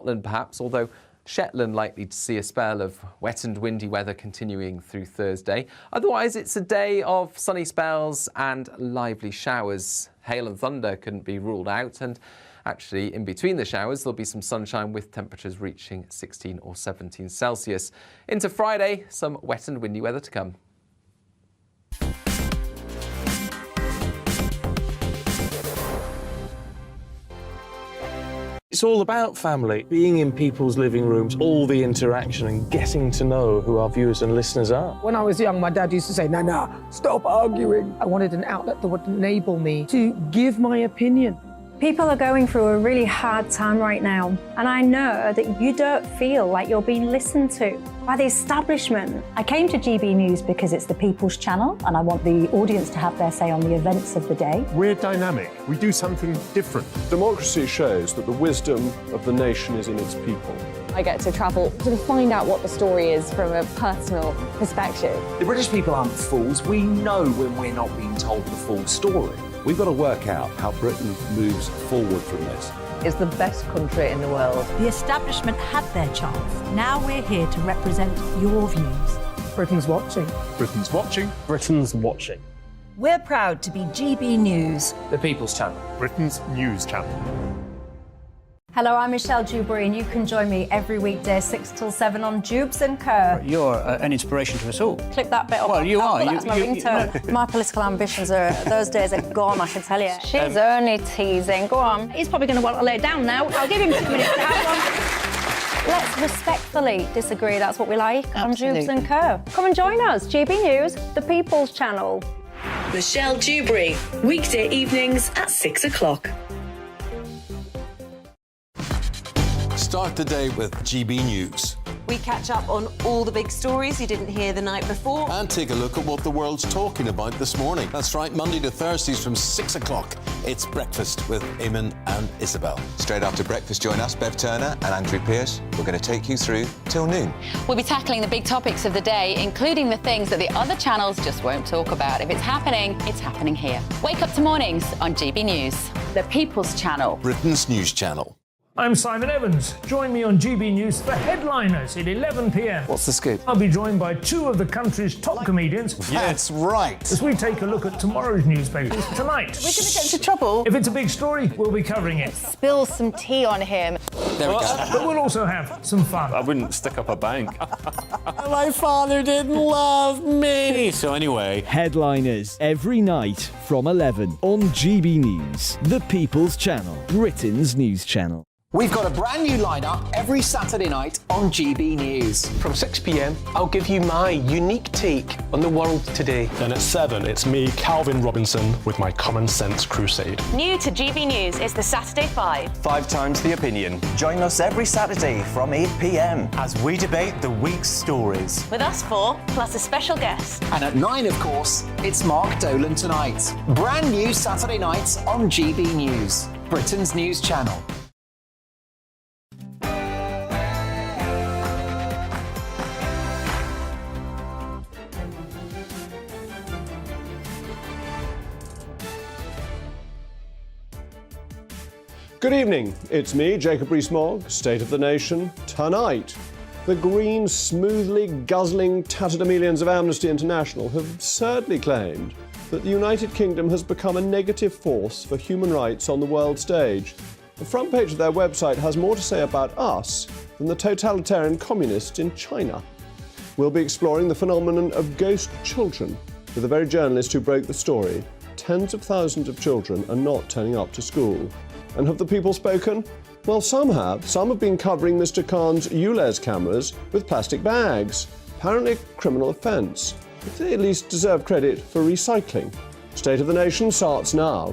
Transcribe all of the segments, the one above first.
Scotland perhaps, although Shetland likely to see a spell of wet and windy weather continuing through Thursday. Otherwise, it's a day of sunny spells and lively showers. Hail and thunder couldn't be ruled out, and actually in between the showers there'll be some sunshine with temperatures reaching 16 or 17 Celsius. Into Friday, some wet and windy weather to come. It's all about family, being in people's living rooms, all the interaction and getting to know who our viewers and listeners are. When I was young, my dad used to say, Nana, stop arguing. I wanted an outlet that would enable me to give my opinion. People are going through a really hard time right now, and I know that you don't feel like you're being listened to by the establishment. I came to GB News because it's the People's Channel, and I want the audience to have their say on the events of the day. We're dynamic. We do something different. Democracy shows that the wisdom of the nation is in its people. I get to travel to find out what the story is from a personal perspective. The British people aren't fools. We know when we're not being told the full story. We've got to work out how Britain moves forward from this. It's the best country in the world. The establishment had their chance. Now we're here to represent your views. Britain's watching. Britain's watching. Britain's watching. We're proud to be GB News. The People's Channel. Britain's news channel. Hello, I'm Michelle Dewberry, and you can join me every weekday 6 till 7 on Jubes and Kerr. You're an inspiration to us all. Click that bit up. Well, you are. That's my ringtone. My political ambitions those days are gone, I can tell you. She's only teasing. Go on. He's probably going to want to lay down now. I'll give him 2 minutes to have one. Let's respectfully disagree. That's what we like on Jubes and Kerr. Come and join us. GB News, the People's Channel. Michelle Dewberry, weekday evenings at 6 o'clock. Start the day with GB News. We catch up on all the big stories you didn't hear the night before. And take a look at what the world's talking about this morning. That's right, Monday to Thursdays from 6 o'clock. It's Breakfast with Eamon and Isabel. Straight after breakfast, join us, Bev Turner and Andrew Pearce. We're going to take you through till noon. We'll be tackling the big topics of the day, including the things that the other channels just won't talk about. If it's happening here. Wake up to mornings on GB News, the People's Channel. Britain's news channel. I'm Simon Evans. Join me on GB News for Headliners at 11 p.m. What's the scoop? I'll be joined by 2 of the country's top comedians. That's right. As we take a look at tomorrow's newspapers tonight. We're going to get into trouble. If it's a big story, we'll be covering it. Spill some tea on him. There we go. But we'll also have some fun. I wouldn't stick up a bank. My father didn't love me. So anyway. Headliners every night from 11 on GB News, the People's Channel, Britain's news channel. We've got a brand new lineup every Saturday night on GB News. From 6 p.m, I'll give you my unique take on the world today. Then at 7, it's me, Calvin Robinson, with my Common Sense Crusade. New to GB News is the Saturday 5. 5 times the opinion. Join us every Saturday from 8 p.m. as we debate the week's stories. With us 4, plus a special guest. And at 9, of course, it's Mark Dolan Tonight. Brand new Saturday nights on GB News, Britain's news channel. Good evening. It's me, Jacob Rees-Mogg, State of the Nation. Tonight, the green, smoothly guzzling tatterdemalions of Amnesty International have absurdly claimed that the United Kingdom has become a negative force for human rights on the world stage. The front page of their website has more to say about us than the totalitarian communists in China. We'll be exploring the phenomenon of ghost children with the very journalist who broke the story. Tens of thousands of children are not turning up to school. And have the people spoken? Well, some have. Some have been covering Mr. Khan's ULEZ cameras with plastic bags. Apparently a criminal offence. But they at least deserve credit for recycling. State of the Nation starts now.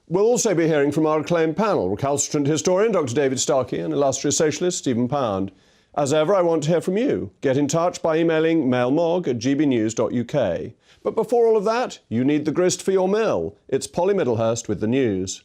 We'll also be hearing from our acclaimed panel, recalcitrant historian Dr. David Starkey and illustrious socialist Stephen Pound. As ever, I want to hear from you. Get in touch by emailing mailmog@gbnews.uk. But before all of that, you need the grist for your mill. It's Polly Middlehurst with the news.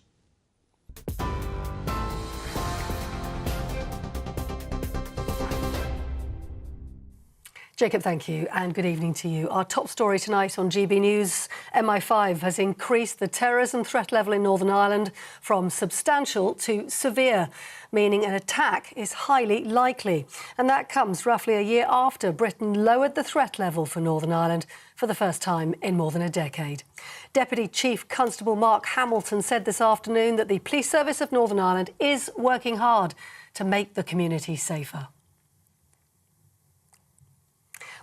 Jacob, thank you, and good evening to you. Our top story tonight on GB News, MI5 has increased the terrorism threat level in Northern Ireland from substantial to severe, meaning an attack is highly likely. And that comes roughly a year after Britain lowered the threat level for Northern Ireland for the first time in more than a decade. Deputy Chief Constable Mark Hamilton said this afternoon that the Police Service of Northern Ireland is working hard to make the community safer.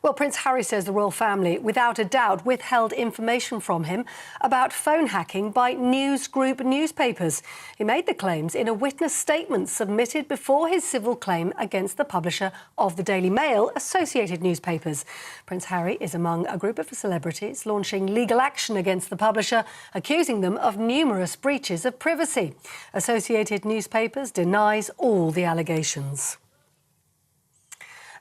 Well, Prince Harry says the royal family, without a doubt, withheld information from him about phone hacking by News Group newspapers. He made the claims in a witness statement submitted before his civil claim against the publisher of the Daily Mail, Associated Newspapers. Prince Harry is among a group of celebrities launching legal action against the publisher, accusing them of numerous breaches of privacy. Associated Newspapers denies all the allegations.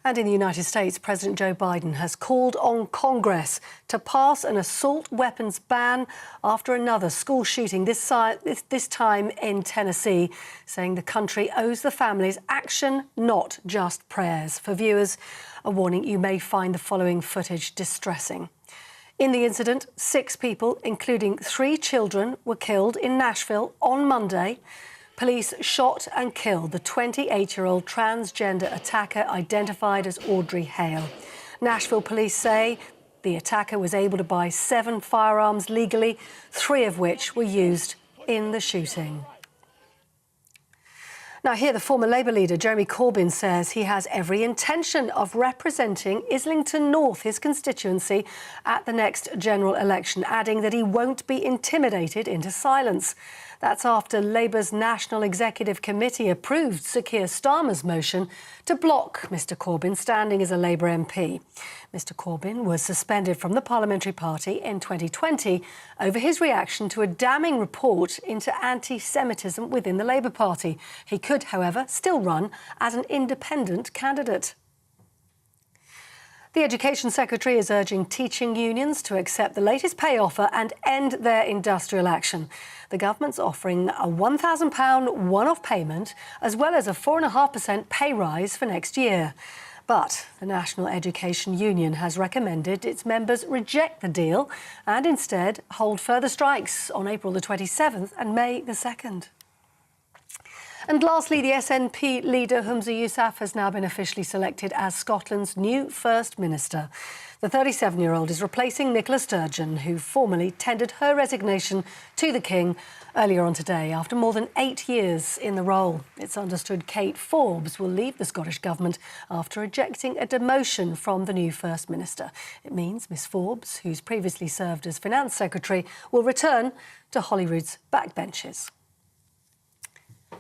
And in the United States, President Joe Biden has called on Congress to pass an assault weapons ban after another school shooting, this time in Tennessee, saying the country owes the families action, not just prayers. For viewers, a warning: you may find the following footage distressing. In the incident, 6 people, including 3 children, were killed in Nashville on Monday. Police shot and killed the 28-year-old transgender attacker identified as Audrey Hale. Nashville police say the attacker was able to buy 7 firearms legally, 3 of which were used in the shooting. Now, here, the former Labour leader, Jeremy Corbyn, says he has every intention of representing Islington North, his constituency, at the next general election, adding that he won't be intimidated into silence. That's after Labour's National Executive Committee approved Sir Keir Starmer's motion to block Mr Corbyn standing as a Labour MP. Mr Corbyn was suspended from the parliamentary party in 2020 over his reaction to a damning report into anti-Semitism within the Labour Party. He could, however, still run as an independent candidate. The Education Secretary is urging teaching unions to accept the latest pay offer and end their industrial action. The government's offering a £1,000 one-off payment as well as a 4.5% pay rise for next year. But the National Education Union has recommended its members reject the deal and instead hold further strikes on April the 27th and May the 2nd. And lastly, the SNP leader Humza Yousaf has now been officially selected as Scotland's new First Minister. The 37-year-old is replacing Nicola Sturgeon, who formally tendered her resignation to the King earlier on today after more than 8 years in the role. It's understood Kate Forbes will leave the Scottish Government after rejecting a demotion from the new First Minister. It means Miss Forbes, who's previously served as Finance Secretary, will return to Holyrood's backbenches.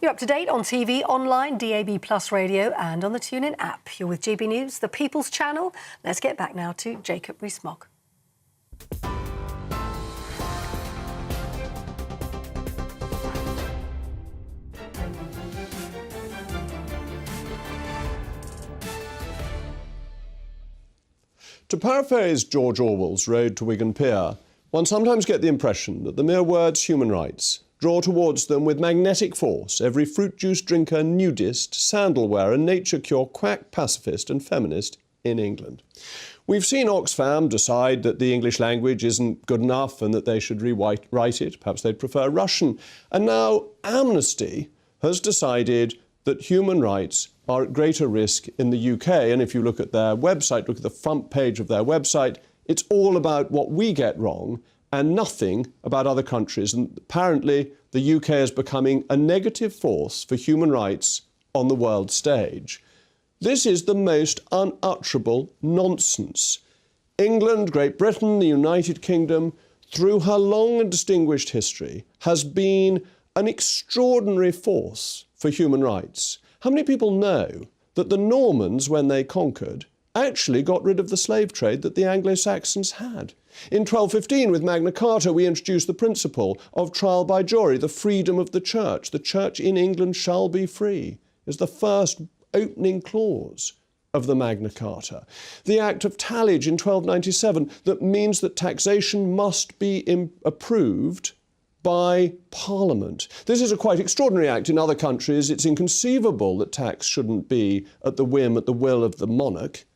You're up to date on TV, online, DAB+ radio and on the TuneIn app. You're with GB News, the People's Channel. Let's get back now to Jacob Rees-Mogg. To paraphrase George Orwell's Road to Wigan Pier, one sometimes get the impression that the mere words human rights draw towards them with magnetic force every fruit juice drinker, nudist, sandal wearer, nature cure, quack, pacifist and feminist in England. We've seen Oxfam decide that the English language isn't good enough and that they should rewrite it. Perhaps they'd prefer Russian. And now Amnesty has decided that human rights are at greater risk in the UK. And if you look at their website, look at the front page of their website, it's all about what we get wrong and nothing about other countries. And apparently the UK is becoming a negative force for human rights on the world stage. This is the most unutterable nonsense. England, Great Britain, the United Kingdom, through her long and distinguished history, has been an extraordinary force for human rights. How many people know that the Normans, when they conquered, actually got rid of the slave trade that the Anglo-Saxons had? In 1215, with Magna Carta, we introduced the principle of trial by jury, the freedom of the church. The church in England shall be free, is the first opening clause of the Magna Carta. The Act of Tallage in 1297 that means that taxation must be approved by Parliament. This is a quite extraordinary act. In other countries, it's inconceivable that tax shouldn't be at the whim, at the will of the monarch.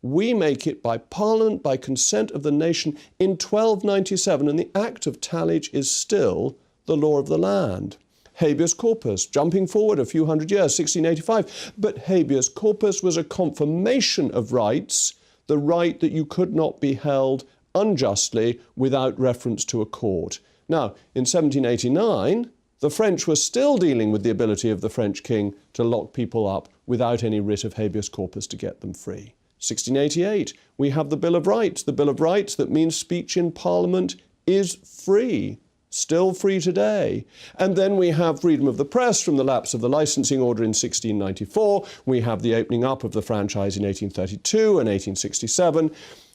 We make it by Parliament, by consent of the nation in 1297, and the Act of Tallage is still the law of the land. Habeas corpus, jumping forward a few hundred years, 1685. But habeas corpus was a confirmation of rights, the right that you could not be held unjustly without reference to a court. Now, in 1789, the French were still dealing with the ability of the French king to lock people up without any writ of habeas corpus to get them free. 1688, we have the Bill of Rights. The Bill of Rights that means speech in Parliament is free, still free today. And then we have freedom of the press from the lapse of the licensing order in 1694. We have the opening up of the franchise in 1832 and 1867.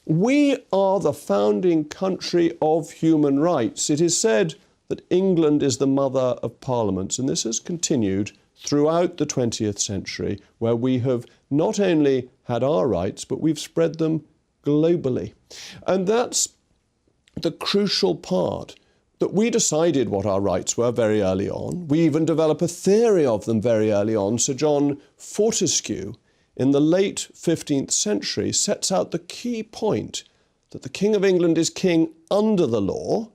We are the founding country of human rights. It is said that England is the mother of parliaments, and this has continued throughout the 20th century, where we have not only had our rights, but we've spread them globally. And that's the crucial part, that we decided what our rights were very early on. We even developed a theory of them very early on. Sir John Fortescue, in the late 15th century, sets out the key point that the King of England is king under the law,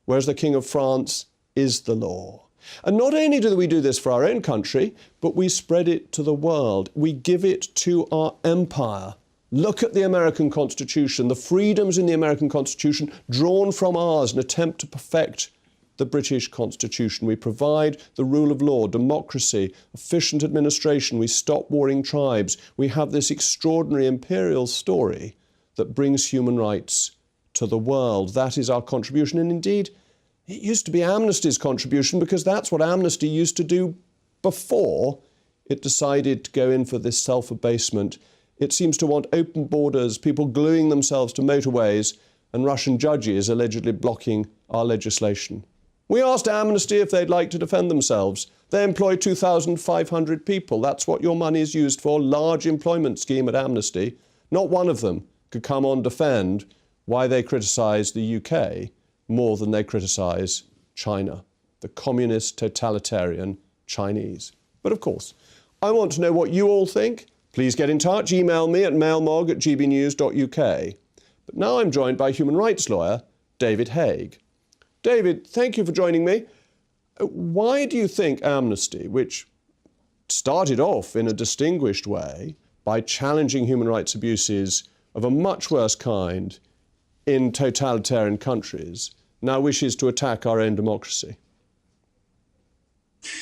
whereas the King of France is the law. And not only do we do this for our own country, but we spread it to the world. We give it to our empire. Look at the American Constitution, the freedoms in the American Constitution drawn from ours, an attempt to perfect the British Constitution. We provide the rule of law, democracy, efficient administration. We stop warring tribes. We have this extraordinary imperial story that brings human rights to the world. That is our contribution. And indeed, it used to be Amnesty's contribution, because that's what Amnesty used to do before it decided to go in for this self-abasement. It seems to want open borders, people gluing themselves to motorways, and Russian judges allegedly blocking our legislation. We asked Amnesty if they'd like to defend themselves. They employ 2,500 people. That's what your money is used for, large employment scheme at Amnesty. Not one of them could come on defend why they criticise the UK more than they criticise China, the communist, totalitarian Chinese. But of course, I want to know what you all think. Please get in touch. Email me at mailmog@gbnews.uk. But now I'm joined by human rights lawyer David Haig. David, thank you for joining me. Why do you think Amnesty, which started off in a distinguished way by challenging human rights abuses of a much worse kind in totalitarian countries, now wishes to attack our own democracy?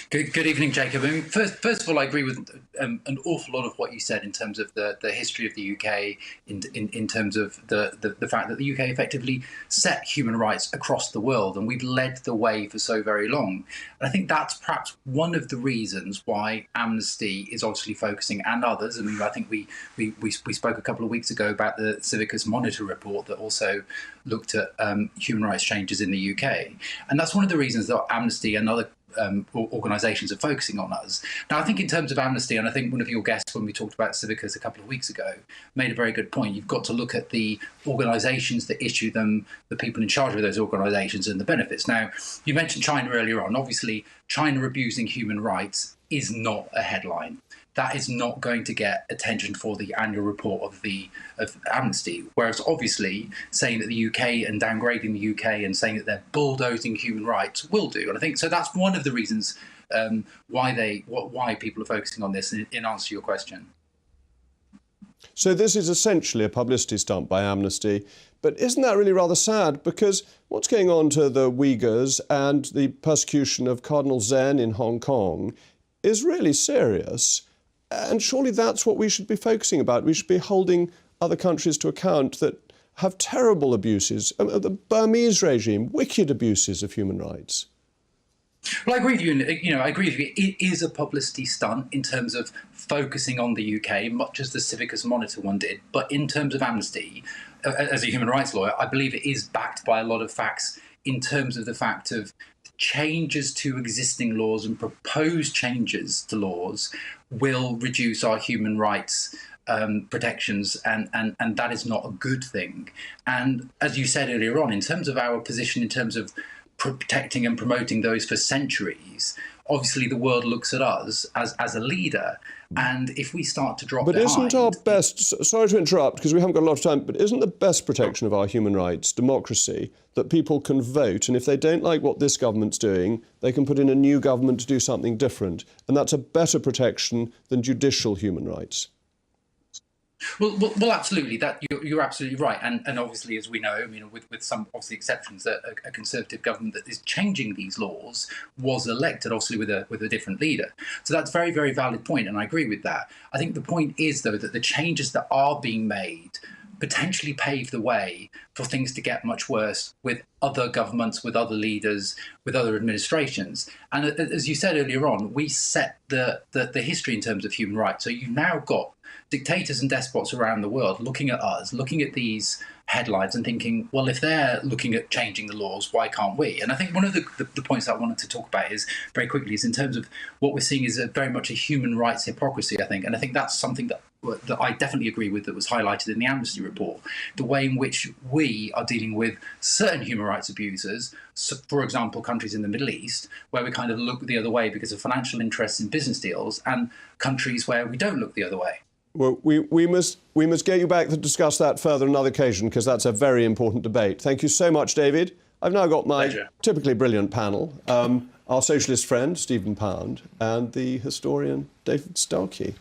Good evening, Jacob. I mean, first of all, I agree with an awful lot of what you said in terms of the history of the UK, in terms of the fact that the UK effectively set human rights across the world, and we've led the way for so very long. And I think that's perhaps one of the reasons why Amnesty is obviously focusing, and others. I mean, I think we spoke a couple of weeks ago about the Civicus Monitor report that also looked at human rights changes in the UK, and that's one of the reasons that Amnesty and other organisations are focusing on us. Now, I think in terms of Amnesty, and I think one of your guests when we talked about Civicus a couple of weeks ago made a very good point. You've got to look at the organisations that issue them, the people in charge of those organisations, and the benefits. Now, you mentioned China earlier on. Obviously, China abusing human rights is not a headline. That is not going to get attention for the annual report of Amnesty. Whereas obviously saying that the UK and downgrading the UK and saying that they're bulldozing human rights will do. And I think so that's one of the reasons why people are focusing on this in answer to your question. So this is essentially a publicity stunt by Amnesty. But isn't that really rather sad? Because what's going on to the Uyghurs and the persecution of Cardinal Zen in Hong Kong is really serious. And surely that's what we should be focusing about. We should be holding other countries to account that have terrible abuses. The Burmese regime, wicked abuses of human rights. Well, I agree with you. I agree with you. It is a publicity stunt in terms of focusing on the UK, much as the Civicus Monitor one did. But in terms of Amnesty, as a human rights lawyer, I believe it is backed by a lot of facts in terms of the fact of changes to existing laws and proposed changes to laws will reduce our human rights protections, and that is not a good thing. And as you said earlier on, in terms of our position, in terms of protecting and promoting those for centuries, obviously the world looks at us as a leader. And if we start to drop But behind... isn't our best, sorry to interrupt because we haven't got a lot of time, but isn't the best protection of our human rights democracy, that people can vote, and if they don't like what this government's doing, they can put in a new government to do something different, and that's a better protection than judicial human rights? Well, absolutely. That you're absolutely right, and obviously, as we know, with some obviously exceptions, that a Conservative government that is changing these laws was elected, obviously with a different leader. So that's a very, very valid point, and I agree with that. I think the point is, though, that the changes that are being made potentially pave the way for things to get much worse with other governments, with other leaders, with other administrations. And as you said earlier on, we set the history in terms of human rights. So you've now got dictators and despots around the world looking at us, looking at these headlines and thinking, well, if they're looking at changing the laws, why can't we? And I think one of the points I wanted to talk about is very quickly is in terms of what we're seeing is very much a human rights hypocrisy, I think. And I think that's something that I definitely agree with, that was highlighted in the Amnesty report, the way in which we are dealing with certain human rights abusers, so, for example, countries in the Middle East, where we kind of look the other way because of financial interests in business deals, and countries where we don't look the other way. Well, we must get you back to discuss that further on another occasion, because that's a very important debate. Thank you so much, David. I've now got my typically brilliant panel, our socialist friend, Stephen Pound, and the historian, David Starkey.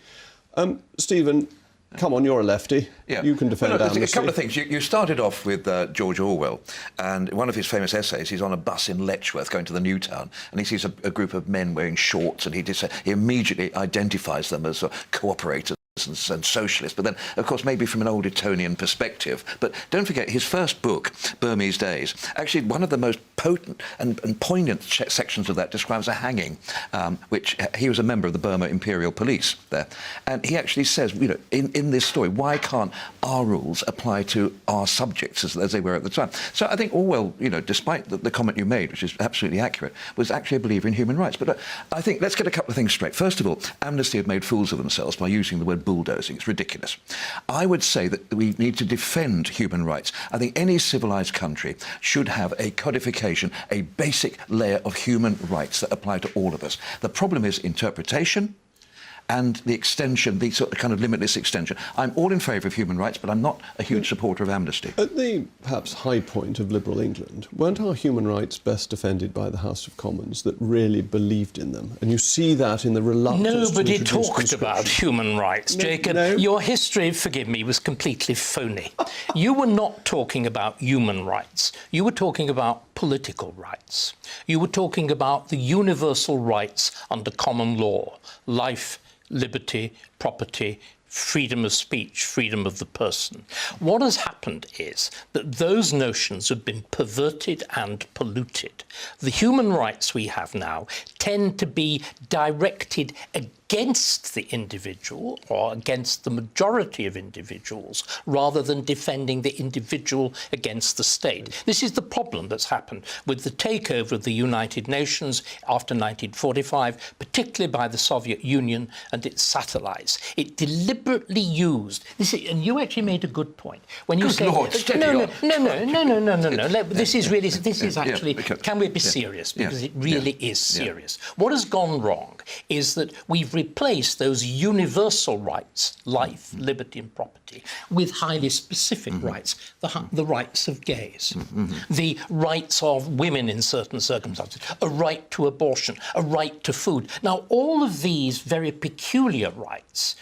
Stephen, come on, you're a lefty. Yeah. You can defend amnesty. A couple of things. You started off with George Orwell, and one of his famous essays, he's on a bus in Letchworth going to the New Town, and he sees a group of men wearing shorts, and he immediately identifies them as cooperators and socialists, but then, of course, maybe from an old Etonian perspective. But don't forget, his first book, Burmese Days, actually one of the most potent and poignant sections of that describes a hanging, which he was a member of the Burma Imperial Police there. And he actually says, you know, in this story, why can't our rules apply to our subjects as they were at the time? So I think Orwell, you know, despite the comment you made, which is absolutely accurate, was actually a believer in human rights. But I think, let's get a couple of things straight. First of all, Amnesty have made fools of themselves by using the word bulldozing. It's ridiculous. I would say that we need to defend human rights. I think any civilized country should have a codification, a basic layer of human rights that apply to all of us. The problem is interpretation and the extension, the sort of kind of limitless extension. I'm all in favour of human rights, but I'm not a huge supporter of amnesty. At the perhaps high point of liberal England, weren't our human rights best defended by the House of Commons that really believed in them? And you see that in the reluctance Nobody to introduce talked about human rights, Jacob. Your history, forgive me, was completely phony. You were not talking about human rights. You were talking about political rights. You were talking about the universal rights under common law, life, liberty, property, freedom of speech, freedom of the person. What has happened is that those notions have been perverted and polluted. The human rights we have now tend to be directed against the individual or against the majority of individuals rather than defending the individual against the state. This is the problem that's happened with the takeover of the United Nations after 1945, particularly by the Soviet Union and its satellites. It deliberately used this, and you actually made a good point when you say no. This is actually. Can we be serious? Because it really is serious. What has gone wrong is that we've replaced those universal rights, life, liberty and property, with highly specific rights, the rights of gays, the rights of women in certain circumstances, a right to abortion, a right to food. Now, all of these very peculiar rights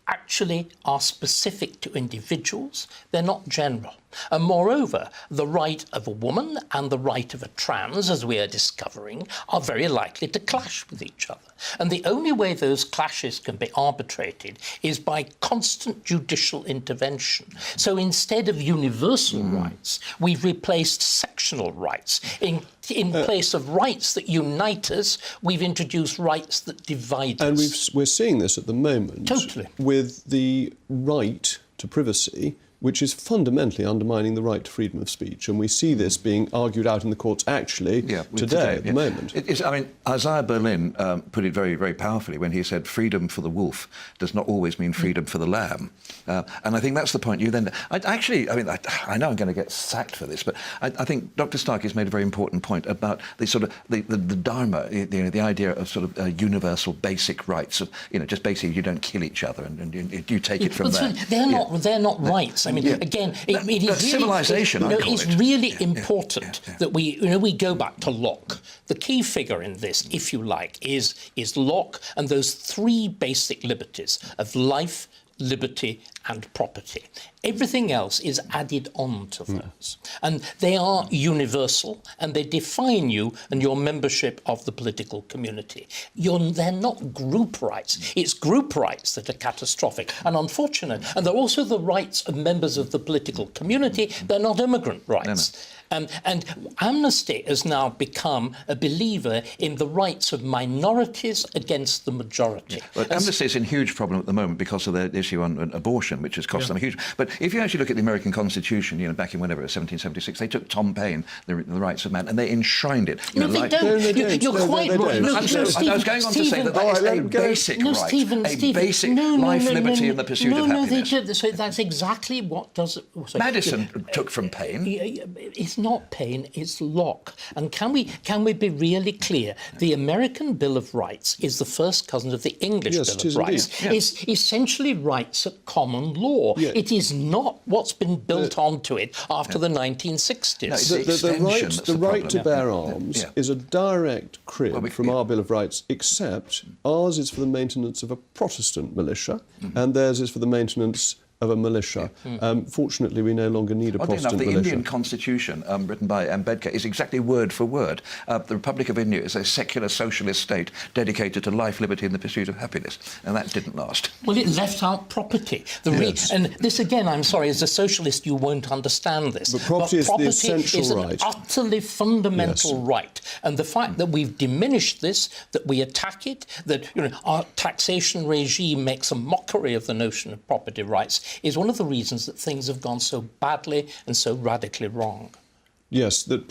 actually are specific to individuals. They're not general. And moreover, the right of a woman and the right of a trans, as we are discovering, are very likely to clash with each other. And the only way those clashes can be arbitrated is by constant judicial intervention. So instead of universal rights, we've replaced sectional rights. In place of rights that unite us, we've introduced rights that divide us. And we're seeing this at the moment. Totally. With the right to privacy which is fundamentally undermining the right to freedom of speech. And we see this being argued out in the courts actually today, at the moment. I mean, Isaiah Berlin put it very, very powerfully when he said freedom for the wolf does not always mean freedom for the lamb. And I think that's the point you then... I know I'm going to get sacked for this, but I think Dr. Stark has made a very important point about the sort of the dharma, the idea of sort of universal basic rights of, just basically you don't kill each other and you take it from there. They're not rights. I mean, again, it is civilization. It's really important that we go back to Locke. The key figure in this, if you like, is Locke and those three basic liberties of life, liberty and property. Everything else is added on to those. And they are universal and they define you and your membership of the political community. They're not group rights. It's group rights that are catastrophic and unfortunate. And they're also the rights of members of the political community. They're not immigrant rights. No. And Amnesty has now become a believer in the rights of minorities against the majority. Well, Amnesty is in huge problem at the moment because of their issue on abortion, which has cost them a huge... But if you actually look at the American Constitution, back in whenever it was 1776, they took Tom Paine, the rights of man, and they enshrined it. No, they don't. You're quite right. I was going on to say that is a basic right, a basic life, liberty and the pursuit of happiness. No, so that's exactly what does it... Madison took from Paine. It's not Paine, it's Locke. And can we be really clear? The American Bill of Rights is the first cousin of the English Bill of Rights. It's essentially rights at common law. It is not what's been built onto it after the 1960s. The right to bear arms is a direct crib from our Bill of Rights, except ours is for the maintenance of a Protestant militia, and theirs is for the maintenance of a militia. Fortunately, we no longer need a Protestant militia. The Indian Constitution, written by Ambedkar, is exactly word for word. The Republic of India is a secular socialist state dedicated to life, liberty and the pursuit of happiness. And that didn't last. Well, it left out property. And this, again, I'm sorry, as a socialist, you won't understand this. But property is the essential right. It's an utterly fundamental right. And the fact that we've diminished this, that we attack it, that our taxation regime makes a mockery of the notion of property rights, is one of the reasons that things have gone so badly and so radically wrong. Yes, that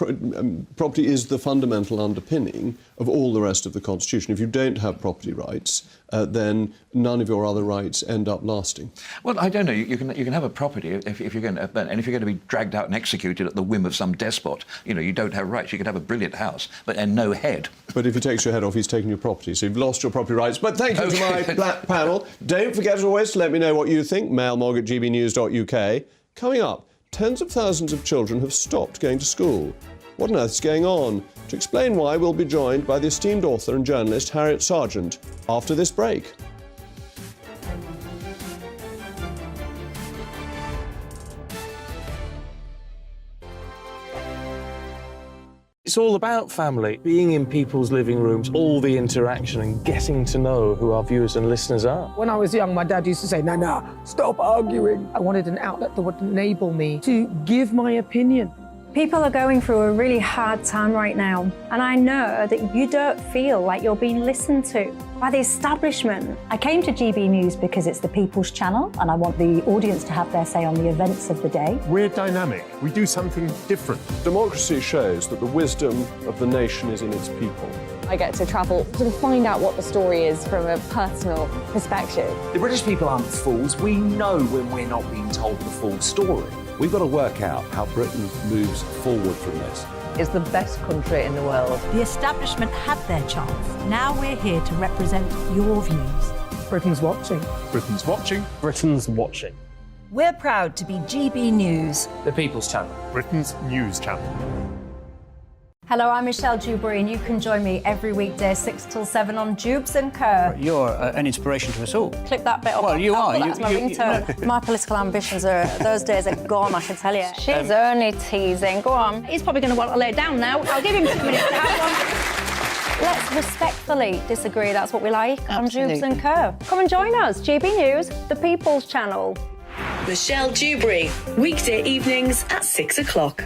property is the fundamental underpinning of all the rest of the Constitution. If you don't have property rights, then none of your other rights end up lasting. Well, I don't know. You can have a property if you're going to, and if you're going to be dragged out and executed at the whim of some despot, you don't have rights. You could have a brilliant house, and no head. But if he takes your head off, he's taking your property, so you've lost your property rights. But thank you to my black panel. Don't forget, as always, to let me know what you think. mailmog@gbnews.uk. Coming up, tens of thousands of children have stopped going to school. What on earth is going on? To explain why, we'll be joined by the esteemed author and journalist Harriet Sargent after this break. It's all about family, being in people's living rooms, all the interaction and getting to know who our viewers and listeners are. When I was young, my dad used to say, Nana, stop arguing. I wanted an outlet that would enable me to give my opinion. People are going through a really hard time right now, and I know that you don't feel like you're being listened to by the establishment. I came to GB News because it's the People's Channel, and I want the audience to have their say on the events of the day. We're dynamic. We do something different. Democracy shows that the wisdom of the nation is in its people. I get to travel to find out what the story is from a personal perspective. The British people aren't fools. We know when we're not being told the full story. We've got to work out how Britain moves forward from this. It's the best country in the world. The establishment had their chance. Now we're here to represent your views. Britain's watching. Britain's watching. Britain's watching. We're proud to be GB News. The People's Channel. Britain's news channel. Hello, I'm Michelle Dewberry, and you can join me every weekday 6 till 7 on Jubes and Co. You're an inspiration to us all. Click that bit up. Well, you are. That's my ringtone. My political ambitions those days are gone, I can tell you. She's only teasing. Go on. He's probably going to want to lay down now. I'll give him 2 minutes to have one. Let's respectfully disagree. That's what we like on Jubes and Co. Come and join us. GB News, the People's Channel. Michelle Dewberry, weekday evenings at 6 o'clock.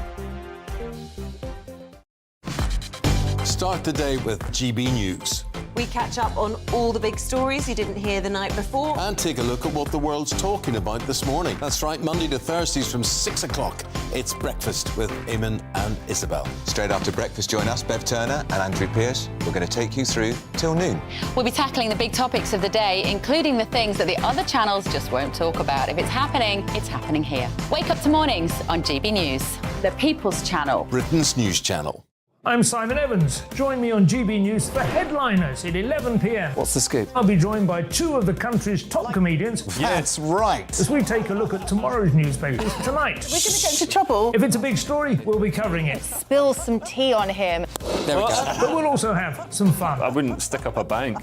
Start the day with GB News. We catch up on all the big stories you didn't hear the night before. And take a look at what the world's talking about this morning. That's right, Monday to Thursdays from 6 o'clock. It's Breakfast with Eamon and Isabel. Straight after breakfast, join us, Bev Turner and Andrew Pearce. We're going to take you through till noon. We'll be tackling the big topics of the day, including the things that the other channels just won't talk about. If it's happening here. Wake up to mornings on GB News, the People's Channel. Britain's news channel. I'm Simon Evans. Join me on GB News for Headliners at 11 p.m. What's the scoop? I'll be joined by two of the country's top comedians. That's right. As we take a look at tomorrow's newspapers tonight. We're going to get into trouble. If it's a big story, we'll be covering it. Spill some tea on him. There we go. But we'll also have some fun. I wouldn't stick up a bank.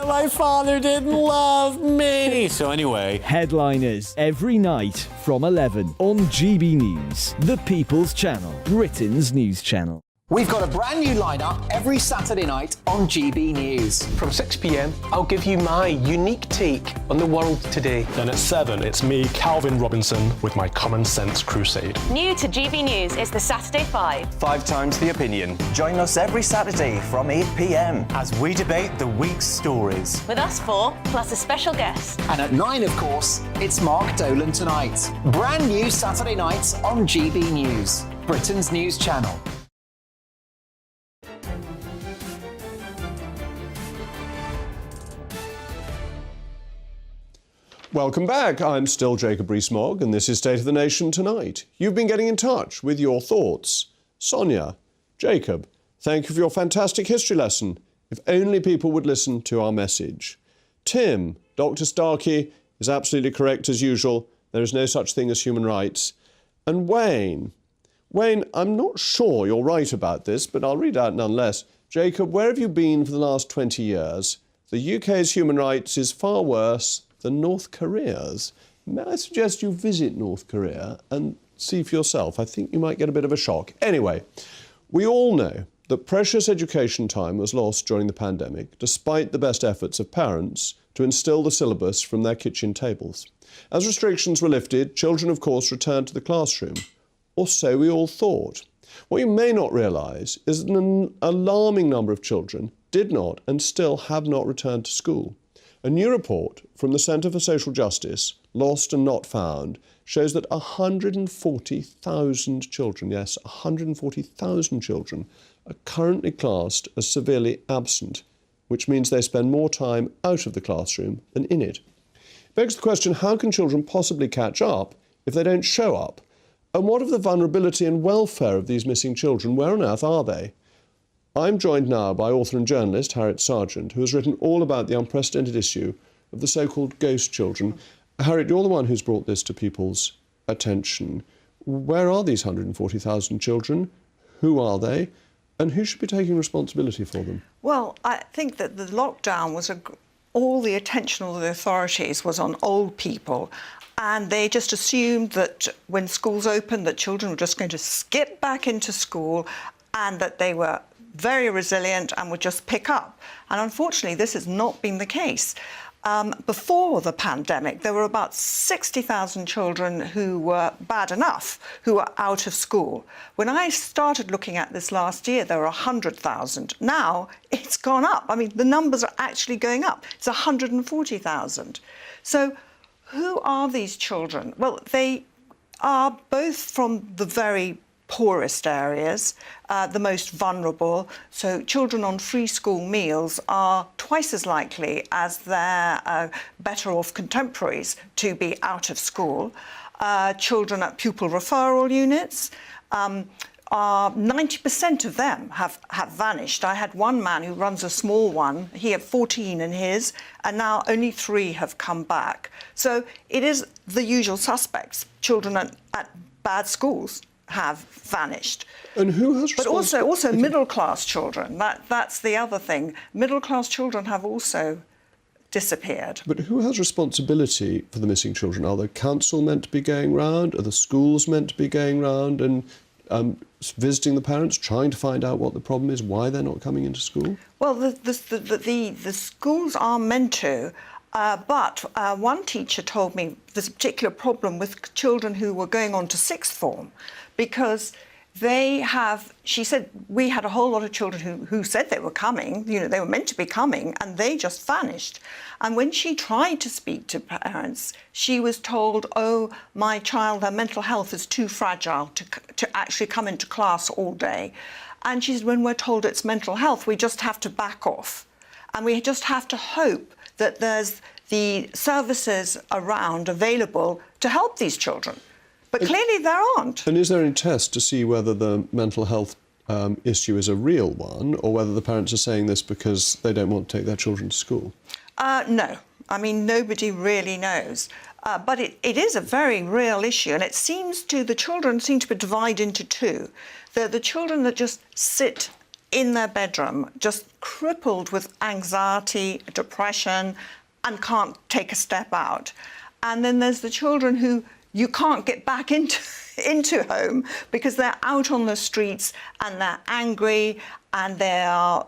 My father didn't love me. So anyway. Headliners every night from 11 on GB News, the People's Channel, Britain's news channel. We've got a brand new lineup every Saturday night on GB News. From 6 p.m, I'll give you my unique take on the world today. Then at 7, it's me, Calvin Robinson, with my Common Sense Crusade. New to GB News is the Saturday 5. 5 times the opinion. Join us every Saturday from 8 p.m. as we debate the week's stories. With us 4, plus a special guest. And at 9, of course, it's Mark Dolan Tonight. Brand new Saturday nights on GB News, Britain's news channel. Welcome back. I'm still Jacob Rees-Mogg, and this is State of the Nation Tonight. You've been getting in touch with your thoughts. Sonia, Jacob, thank you for your fantastic history lesson. If only people would listen to our message. Tim, Dr. Starkey is absolutely correct as usual. There is no such thing as human rights. And Wayne, I'm not sure you're right about this, but I'll read out nonetheless. Jacob, where have you been for the last 20 years? The UK's human rights is far worse than North Korea's. May I suggest you visit North Korea and see for yourself? I think you might get a bit of a shock. Anyway, we all know that precious education time was lost during the pandemic, despite the best efforts of parents to instil the syllabus from their kitchen tables. As restrictions were lifted, children, of course, returned to the classroom, or so we all thought. What you may not realise is that an alarming number of children did not and still have not returned to school. A new report from the Centre for Social Justice, Lost and Not Found, shows that 140,000 children, yes, 140,000 children, are currently classed as severely absent, which means they spend more time out of the classroom than in it. It begs the question, how can children possibly catch up if they don't show up? And what of the vulnerability and welfare of these missing children? Where on earth are they? I'm joined now by author and journalist Harriet Sargent, who has written all about the unprecedented issue of the so-called ghost children. Harriet, you're the one who's brought this to people's attention. Where are these 140,000 children? Who are they? And who should be taking responsibility for them? Well, I think that the lockdown was all the attention of the authorities was on old people, and they just assumed that when schools opened that children were just going to skip back into school and that they were very resilient and would just pick up. And unfortunately, this has not been the case. Before the pandemic, there were about 60,000 children who were bad enough, who were out of school. When I started looking at this last year, there were 100,000. Now it's gone up. I mean, the numbers are actually going up. It's 140,000. So who are these children? Well, they are both from the very poorest areas, the most vulnerable. So children on free school meals are twice as likely as their better off contemporaries to be out of school. Children at pupil referral units, 90% of them have vanished. I had one man who runs a small one. He had 14 in his, and now only 3 have come back. So it is the usual suspects. Children at bad schools have vanished. And who has But also middle-class children. That's the other thing. Middle-class children have also disappeared. But who has responsibility for the missing children? Are the council meant to be going round? Are the schools meant to be going round and visiting the parents, trying to find out what the problem is, why they're not coming into school? Well, the schools are meant to. But one teacher told me there's a particular problem with children who were going on to sixth form because she said, we had a whole lot of children who said they were coming, they were meant to be coming, and they just vanished. And when she tried to speak to parents, she was told, oh, my child, their mental health is too fragile to actually come into class all day. And she said, when we're told it's mental health, we just have to back off. And we just have to hope that there's the services around available to help these children. But clearly there aren't. And is there any test to see whether the mental health issue is a real one, or whether the parents are saying this because they don't want to take their children to school? No. I mean, nobody really knows. But it is a very real issue, and the children seem to be divided into two. The children that just sit in their bedroom, just crippled with anxiety, depression, and can't take a step out. And then there's the children who you can't get back into home because they're out on the streets and they're angry and they are